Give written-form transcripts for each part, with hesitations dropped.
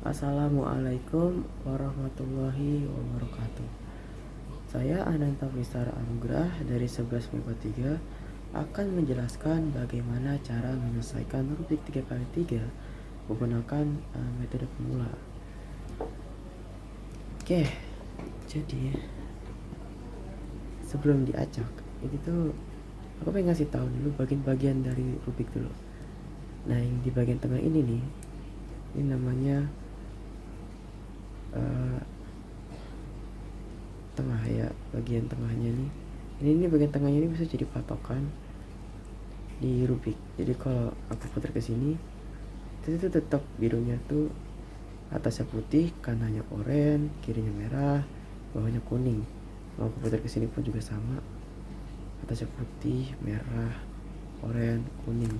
Assalamualaikum warahmatullahi wabarakatuh. Saya Ananta Vistara Anugrah dari 11 MIPA 3 akan menjelaskan bagaimana cara menyelesaikan rubrik 3x3 menggunakan metode pemula. Oke, jadi sebelum diacak, ini tuh aku pengen ngasih tahu dulu bagian-bagian dari rubrik dulu. Nah, yang di bagian tengah ini nih, ini namanya tengah ya, bagian tengahnya nih. Ini bagian tengahnya ini bisa jadi patokan di rubik. Jadi kalau aku putar ke sini, itu tetap birunya tuh atasnya putih, kanannya oranye, kirinya merah, bawahnya kuning. Kalau aku putar ke sini pun juga sama, atasnya putih, merah, oranye, kuning.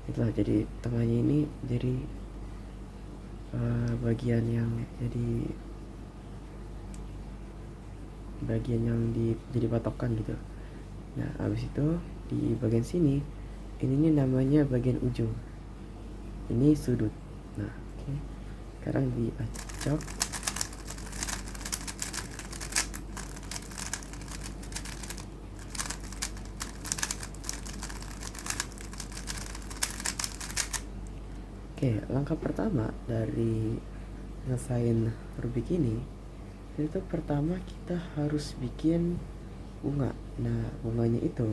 Itulah, jadi tengahnya ini jadi bagian yang jadi patokan gitu. Nah, habis itu di bagian sini ini namanya bagian ujung, ini sudut. Nah, oke. Sekarang diacak. Oke, langkah pertama dari ngelesain rubik ini, itu pertama kita harus bikin bunga. Nah, bunganya itu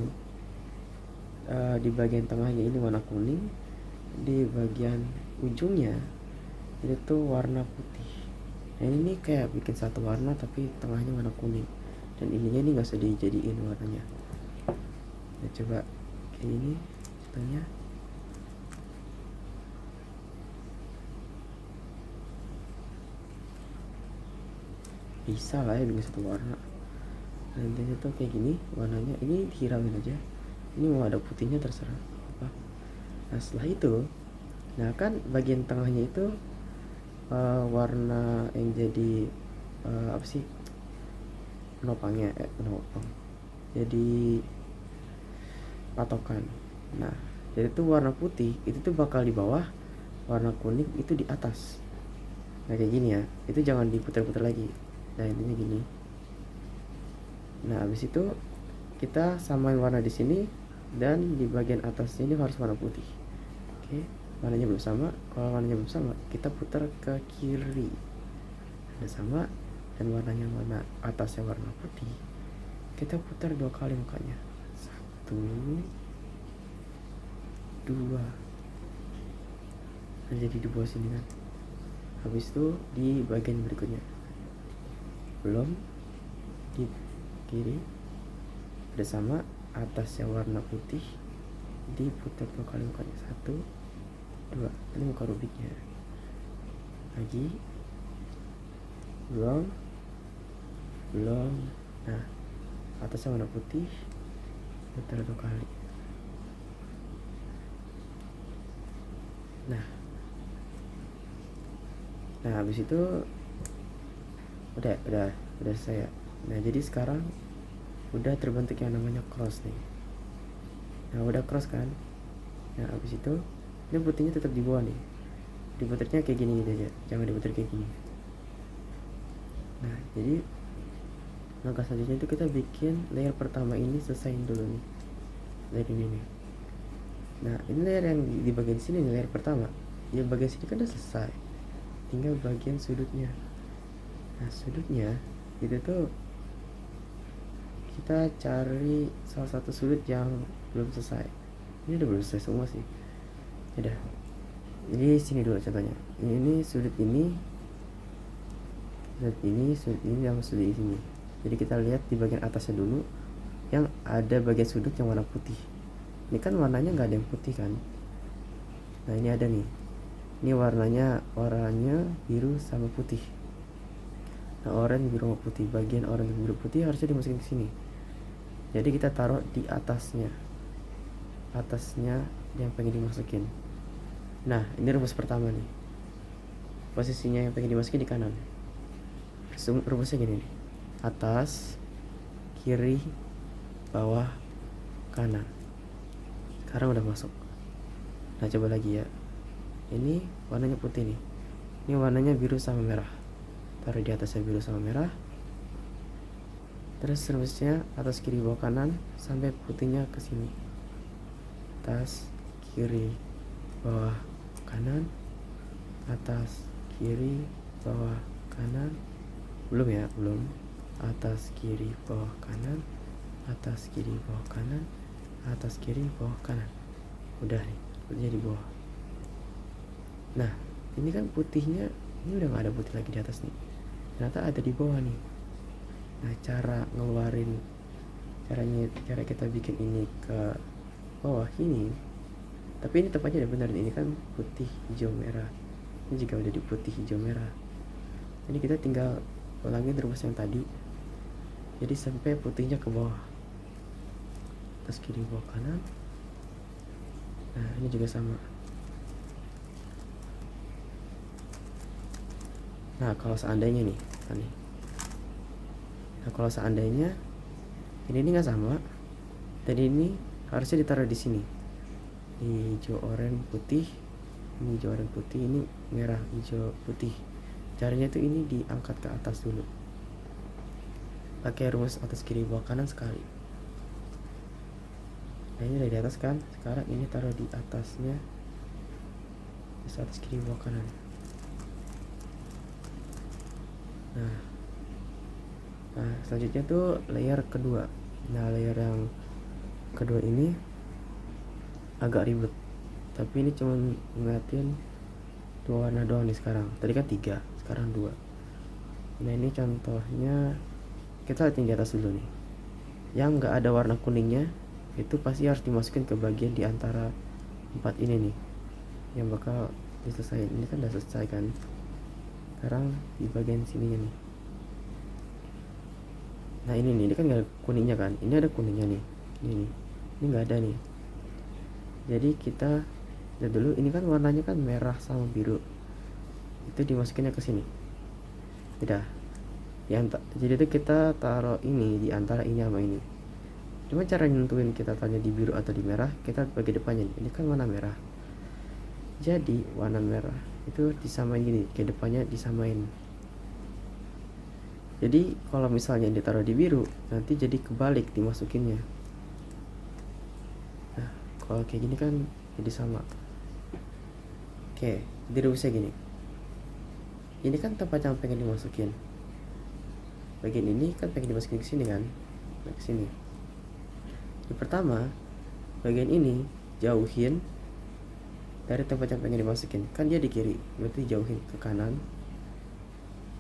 di bagian tengahnya ini warna kuning, di bagian ujungnya itu tuh warna putih. Nah, ini kayak bikin satu warna tapi tengahnya warna kuning, dan ininya ini nggak usah dijadiin warnanya. Nah, coba kayak ini contohnya. Bisa lah ya bikin satu warna. Nah, intinya tuh kayak gini warnanya, ini dihiramin aja. Ini mau ada putihnya terserah apa. Nah, setelah itu, nah kan bagian tengahnya itu warna yang jadi apa sih, penopangnya penopang, jadi patokan. Nah, jadi tuh warna putih itu tuh bakal di bawah, warna kuning itu di atas. Nah, kayak gini ya, itu jangan diputar-putar lagi. Nah, intinya gini. Nah, habis itu kita samain warna di sini, dan di bagian atas ini harus warna putih. Oke, warnanya belum sama. Kalau warnanya belum sama, kita putar ke kiri. Ada sama, dan warnanya warna atasnya warna putih, kita putar 2 kali mukanya. 1, 2. Nah, jadi di bawah sini kan. Habis itu di bagian berikutnya belum, di kiri ada sama, atasnya warna putih, diputar 2 kali mukanya. 1, 2. Ini muka rubiknya lagi. Belum. Nah, atasnya warna putih, putar 2 kali. Nah, habis itu udah selesai ya. Nah, jadi sekarang udah terbentuk yang namanya cross nih. Nah, udah cross kan. Nah, habis itu ini putihnya tetap di bawah nih, diputarnya kayak gini gitu aja, jangan diputar kayak gini. Nah, jadi langkah selanjutnya itu kita bikin layer pertama ini selesaiin dulu nih, layer ini nih. Nah, ini layer yang di bagian sini nih, layer pertama. Di bagian sini kan udah selesai, tinggal bagian sudutnya. Nah, sudutnya itu tuh kita cari salah satu sudut yang belum selesai. Ini udah belum selesai semua sih. Udah. Jadi sini dulu contohnya. Ini sudut ini, sudut ini yang sudut ini. Jadi kita lihat di bagian atasnya dulu, yang ada bagian sudut yang warna putih. Ini kan warnanya nggak ada yang putih kan. Nah, ini ada nih. Ini warnanya oranye, biru sama putih. Nah, oranye, biru sama putih. Bagian oranye, biru, putih harusnya dimasukin ke sini. Jadi kita taruh di atasnya yang pengen dimasukin. Nah, ini rumus pertama nih. Posisinya yang pengen dimasukin di kanan. Rumusnya gini nih. Atas, kiri, bawah, kanan. Sekarang udah masuk. Nah, coba lagi ya. Ini warnanya putih nih. Ini warnanya biru sama merah, taruh di atasnya biru sama merah. Terus rumusnya atas kiri bawah kanan sampai putihnya ke sini. Atas kiri bawah kanan, atas kiri bawah kanan. Belum ya, belum. Atas kiri bawah kanan, atas kiri bawah kanan, atas kiri bawah kanan. Udah nih, putihnya di bawah. Nah, ini kan putihnya, ini udah gak ada putih lagi di atas nih, ternyata ada di bawah nih. Nah, cara ngeluarin, cara kita bikin ini ke bawah ini, tapi ini tempatnya udah benar, ini kan putih hijau merah, ini juga udah di putih hijau merah. Jadi kita tinggal ulangin rumus yang tadi, jadi sampai putihnya ke bawah, atas kiri bawah kanan. Nah, ini juga sama. Nah, kalau seandainya nih, nah kalau seandainya ini nggak sama, dan ini harusnya ditaruh di sini, di hijau oranye putih, ini hijau oranye putih, ini merah hijau putih. Caranya itu ini diangkat ke atas dulu, pakai rumus atas kiri bawah kanan sekali. Nah, ini udah di atas kan, sekarang ini taruh di atasnya, terus atas kiri bawah kanan. Nah, selanjutnya tuh layer kedua. Nah, layer yang kedua ini agak ribet, tapi ini cuma ngeliatin 2 warna doang nih sekarang. Tadi kan 3, sekarang 2. Nah, ini contohnya kita lihat yang di atas dulu nih. Yang nggak ada warna kuningnya itu pasti harus dimasukin ke bagian di antara 4 ini nih, yang bakal diselesaikan. Ini kan udah selesai kan, sekarang di bagian sininya nih. Nah, ini kan nggak ada kuningnya kan, ini ada kuningnya nih, ini nggak ada nih. Jadi kita lihat dulu, ini kan warnanya kan merah sama biru, itu dimasukinnya ke sini. Udah jadi itu kita taruh ini di antara ini sama ini. Cuma cara nentuin kita tanya di biru atau di merah, kita bagi depannya. Ini kan warna merah, jadi warna merah itu disamain gini, ke depannya disamain. Jadi kalau misalnya ditaruh di biru, nanti jadi kebalik dimasukinnya. Nah, kalau kayak gini kan jadi sama. Oke, jadi rumusnya gini. Ini kan tempat yang pengen dimasukin, bagian ini kan pengen dimasukin ke sini kan, nah, ke sini. Yang pertama, bagian ini jauhin dari tempat yang pengen dimasukin, kan dia di kiri, berarti jauhin ke kanan.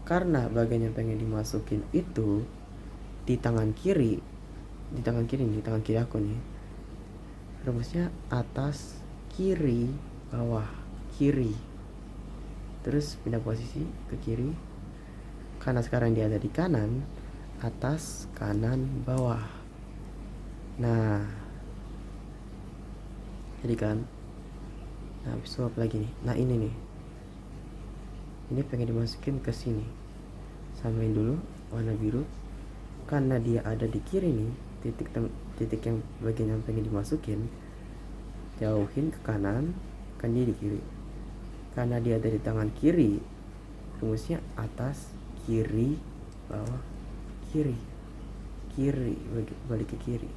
Karena bagian yang pengen dimasukin itu di tangan kiri aku nih, rumusnya atas kiri bawah kiri, terus pindah posisi ke kiri. Karena sekarang dia ada di kanan, atas kanan bawah. Nah, jadi kan, nah habis itu apa lagi nih? Nah, ini nih, ini pengen dimasukin ke sini, samain dulu warna biru. Karena dia ada di kiri nih, titik yang bagian yang pengen dimasukin, jauhin ke kanan, kan dia di kiri. Karena dia ada di tangan kiri, rumusnya atas kiri bawah kiri, balik ke kiri.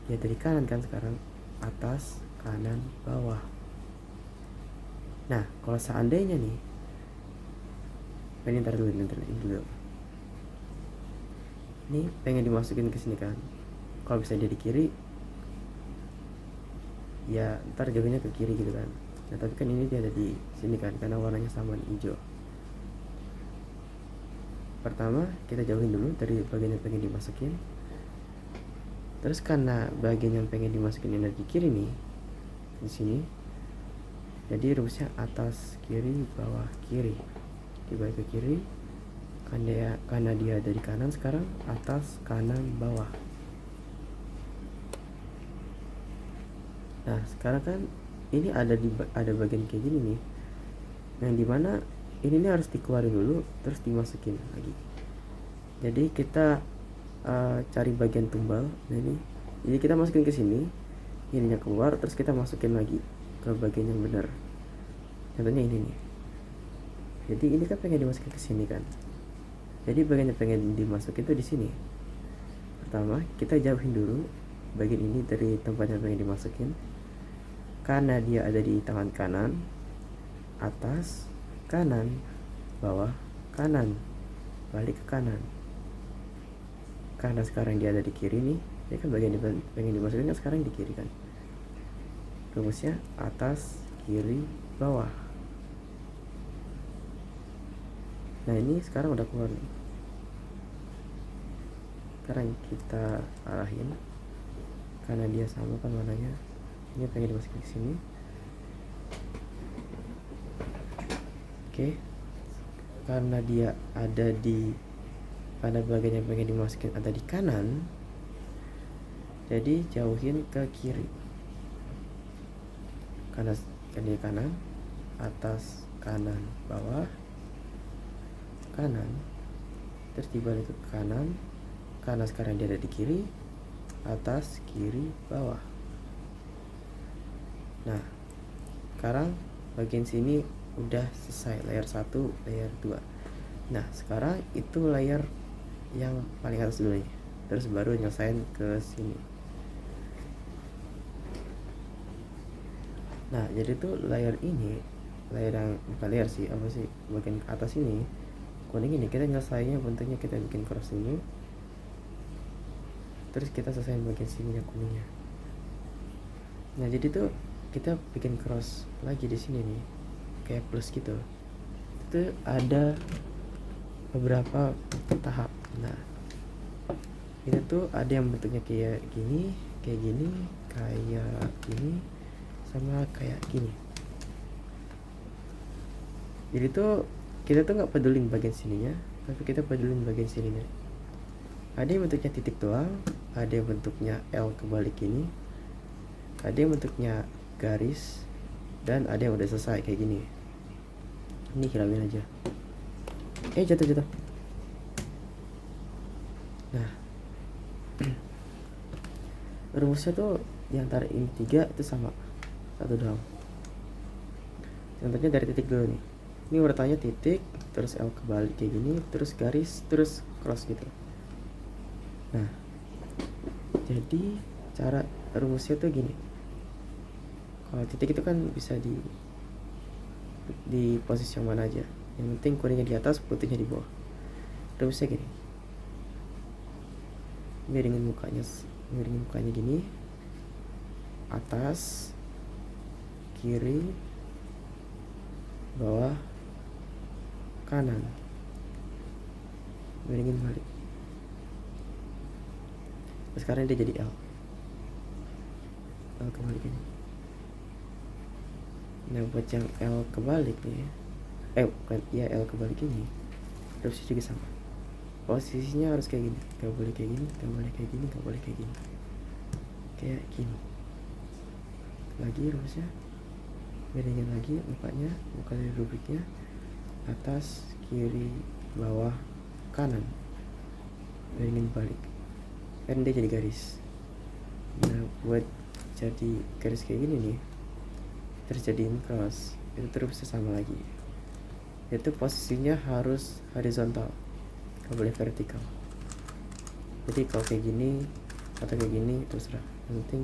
Dia dari kanan kan, sekarang atas kanan bawah. Nah, kalau seandainya nih, ini ntar dulu. Ini pengen dimasukin ke sini kan, kalau bisa dia di kiri, ya ntar jauhnya ke kiri gitu kan. Nah, tapi kan ini dia ada di sini kan, karena warnanya sama hijau. Pertama kita jauhin dulu dari bagian yang pengen dimasukin. Terus karena bagian yang pengen dimasukin ini di kiri nih, di sini, jadi rumusnya atas kiri bawah kiri, dibalik ke kiri. Karena dia ada di kanan, sekarang atas kanan bawah. Nah, sekarang kan ini ada bagian kayak gini nih, yang dimana ini harus dikeluarin dulu terus dimasukin lagi. Jadi kita cari bagian tumbal. Nah, ini jadi kita masukin ke sini, ininya keluar, terus kita masukin lagi ke bagian yang benar. Contohnya ini nih. Jadi ini kan pengen dimasukin ke sini kan. Jadi bagian yang pengen dimasukin itu di sini. Pertama kita jauhin dulu bagian ini dari tempat yang pengen dimasukin, karena dia ada di tangan kanan, atas, kanan, bawah, kanan, balik ke kanan. Karena sekarang dia ada di kiri nih, ya kan bagian pengen dimasukin kan sekarang di kiri kan. Rumusnya atas, kiri, bawah. Nah ini sekarang udah keluar nih. Sekarang kita arahin, karena dia sama kan warnanya. Ini pengen dimasukin ke sini. Oke. Karena dia ada di, pada bagian yang pengen dimasukin ada di kanan, jadi jauhin ke kiri. Karena di kanan, atas, kanan, bawah, kanan, terus dibalik ke kanan, karena sekarang dia ada di kiri, atas, kiri, bawah. Nah sekarang bagian sini udah selesai, layer 1, layer 2. Nah sekarang itu layer yang paling atas dulu nih, terus baru nyelesain ke sini. Nah jadi tuh layer ini, layer yang bukan layer sih, apa sih, bagian atas ini kuning ini kita nyelesainnya bentuknya kita bikin cross dulu, terus kita selesaiin bagian sini yang kuningnya. Nah jadi tuh kita bikin cross lagi di sini nih, kayak plus gitu. Itu ada beberapa tahap. Nah ini tuh ada yang bentuknya kayak gini, kayak gini, kayak gini, sama kayak gini. Jadi tuh kita tuh nggak pedulin bagian sininya, tapi kita pedulin bagian sininya. Ada yang bentuknya titik doang, ada yang bentuknya L kebalik ini, ada yang bentuknya garis, dan ada yang udah selesai kayak gini. Ini hilangin aja. Jatuh. Nah rumusnya tuh diantara ini 3 itu sama, satu doang. Contohnya dari titik dulu nih. Ini urutannya titik, terus L kebalik kayak gini, terus garis, terus cross gitu. Nah jadi cara rumusnya tuh gini. Kalau titik itu kan bisa di posisi yang mana aja, yang penting kuningnya di atas, putihnya di bawah. Rumusnya gini, miringin mukanya gini, atas, kiri, bawah, kanan, miringin balik. Terus sekarang dia jadi L kebalik ini. Nah buat yang L kebalik nih, bukan, ya L kebalik ini, terus juga sama. Posisinya harus kayak gini, gak boleh kayak gini, gak boleh kayak gini, gak boleh kayak gini, kayak gini. Lagi rumusnya, miringin lagi mukanya, muka dari rubriknya, atas, kiri, bawah, kanan, miringin balik. Kan dia jadi garis. Nah buat jadi garis kayak gini nih, terus jadiin cross, itu terus sama lagi. Itu posisinya harus horizontal, gak boleh vertikal. Jadi kalau kayak gini atau kayak gini terserah, yang penting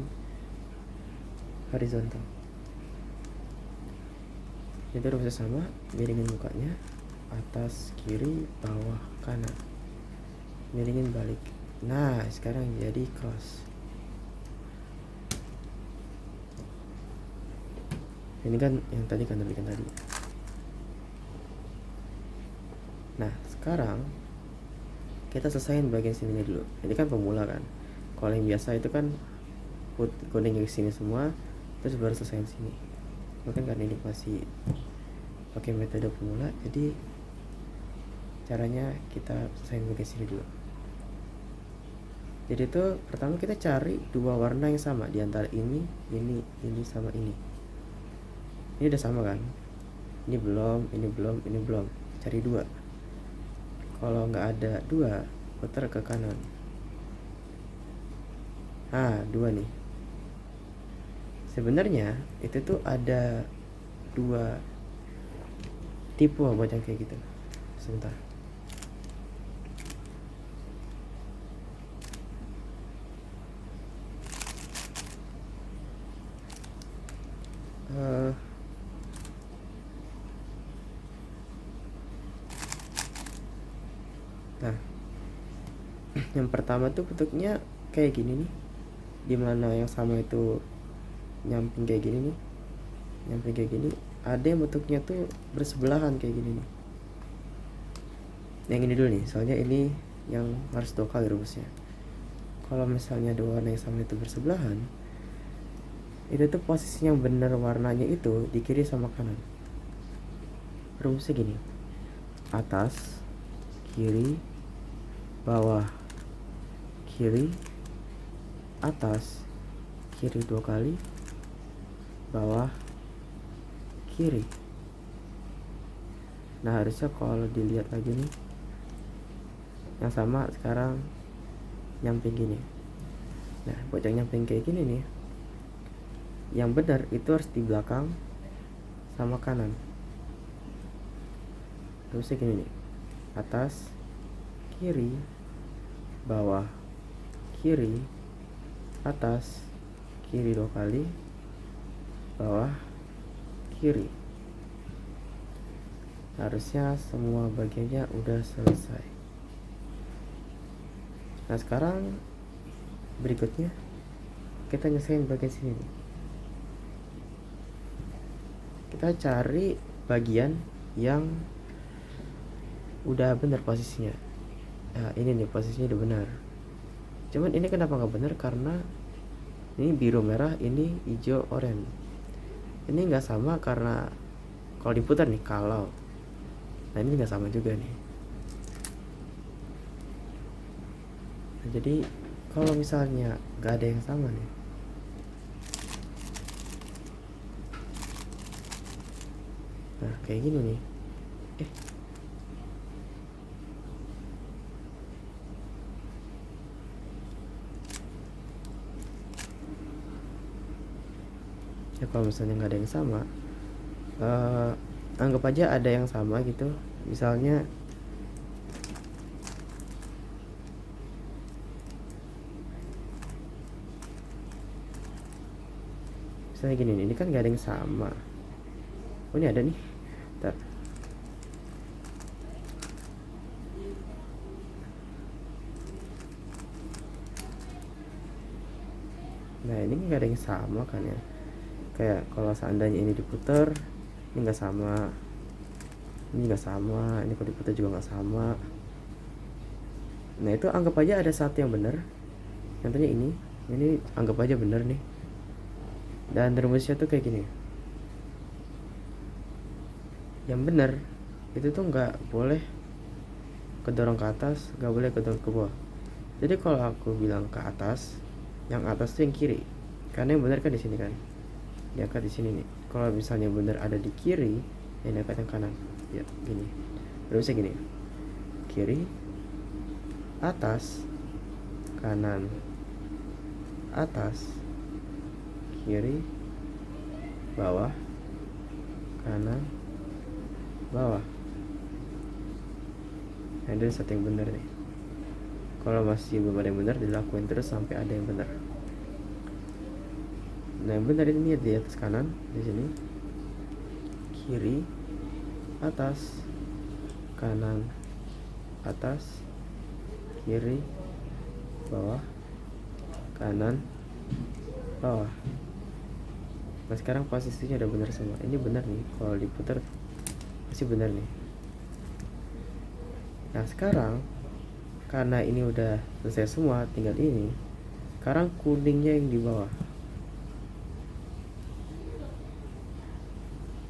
horizontal. Jadi harus sama, miringin mukanya, atas, kiri, bawah, kanan, miringin balik. Nah sekarang jadi cross. Ini kan yang tadi kan tadi. Nah sekarang kita selesaiin bagian sininya dulu. Ini kan pemula kan. Kalau yang biasa itu kan kuning ke sini semua, terus baru selesaiin sini. Mungkin karena ini masih pakai metode pemula, jadi caranya kita selesaiin bagian sini dulu. Jadi itu pertama kita cari dua warna yang sama di antara ini sama ini. Ini udah sama kan? Ini belum. Cari dua. Kalau nggak ada dua, putar ke kanan. Dua nih. Sebenarnya itu tuh ada dua tipe buat yang kayak gitu. Sebentar. Nah, yang pertama tuh bentuknya kayak gini nih, dimana yang sama itu nyamping kayak gini nih, nyamping kayak gini. Ada yang bentuknya tuh bersebelahan kayak gini nih. Yang ini dulu nih, soalnya ini yang harus 2 kali rumusnya. Kalau misalnya dua warna yang sama itu bersebelahan, itu tuh posisi yang benar warnanya itu di kiri sama kanan. Rumusnya gini: atas, kiri, bawah, kiri, atas, kiri 2 kali, bawah, kiri. Nah, harusnya kalau dilihat lagi nih, yang sama sekarang nyamping gini. Nah, buat yang nyamping kayak gini nih, yang benar itu harus di belakang sama kanan. Terusnya gini nih: atas, kiri, bawah, kiri, atas, kiri 2 kali, bawah, kiri. Harusnya semua bagiannya udah selesai. Nah, sekarang berikutnya kita nyelesain bagian sini nih. Kita cari bagian yang udah benar posisinya. Nah, ini nih posisinya udah benar. Cuman ini kenapa nggak benar? Karena ini biru merah, ini hijau oranye. Ini nggak sama karena kalau diputar nih, kalau nah ini nggak sama juga nih. Nah, jadi kalau misalnya nggak ada yang sama nih, nah kayak gini nih, ya kalau misalnya nggak ada yang sama, anggap aja ada yang sama gitu. Misalnya gini nih, ini kan nggak ada yang sama. Oh, ini ada nih. Bentar. Nah, ini nggak ada yang sama kan ya. Kayak kalau seandainya ini diputar, ini nggak sama, ini nggak sama, ini kalau diputar juga nggak sama. Nah, itu anggap aja ada satu yang benar. Contohnya ini anggap aja benar nih. Dan rumusnya tuh kayak gini: yang benar itu tuh nggak boleh kedorong ke atas, nggak boleh kedorong ke bawah. Jadi kalau aku bilang ke atas, yang atas tuh yang kiri, karena yang benar kan di sini kan, diangkat di sini nih. Kalau misalnya benar ada di kiri, yang diangkat yang kanan. Ya gini, rumusnya gini: kiri, atas, kanan, atas, kiri, bawah, kanan, bawah. Nah, itu satu yang benar nih. Kalau masih belum ada yang benar, dilakuin terus sampai ada yang benar. Nah, yang benar ini di atas kanan, di sini, kiri, atas, kanan, atas, kiri, bawah, kanan, bawah. Nah, sekarang posisinya udah benar semua. Ini benar nih, kalau diputar masih benar nih. Nah, sekarang karena ini udah selesai semua, tinggal ini. Sekarang kuningnya yang di bawah.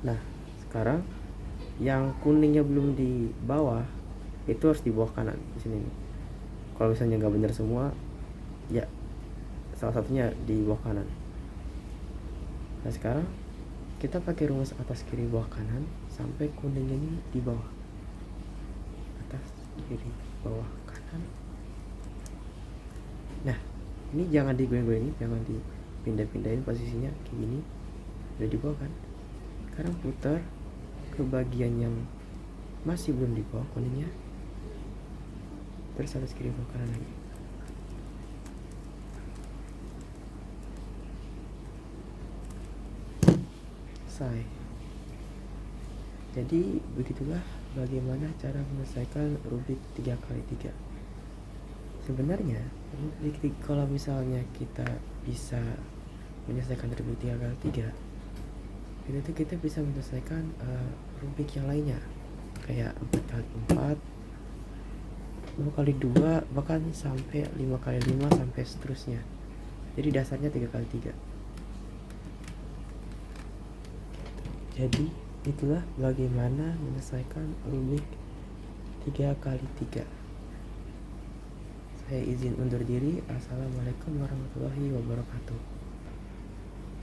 Nah, sekarang yang kuningnya belum di bawah itu harus di bawah kanan di sini nih. Kalau misalnya nggak benar semua, ya salah satunya di bawah kanan. Nah, sekarang kita pakai rumus atas kiri bawah kanan sampai kuningnya ini di bawah. Atas kiri bawah kanan. Nah, ini jangan digoyang-goyangin, jangan dipindah-pindahin posisinya kayak gini. Udah di bawah kan. Sekarang putar ke bagian yang masih belum di bawah kuningnya, terus harus kiri bawah kanan lagi. Selesai. Jadi begitulah bagaimana cara menyelesaikan Rubik 3x3. Sebenarnya Rubik kalau misalnya kita bisa menyelesaikan Rubik 3x3, itu tuh kita bisa menyelesaikan Rubik yang lainnya kayak 4x4, 2x2, bahkan sampai 5x5 sampai seterusnya. Jadi dasarnya 3x3. Jadi itulah bagaimana menyelesaikan Rubik 3x3. Saya izin undur diri. Assalamualaikum warahmatullahi wabarakatuh.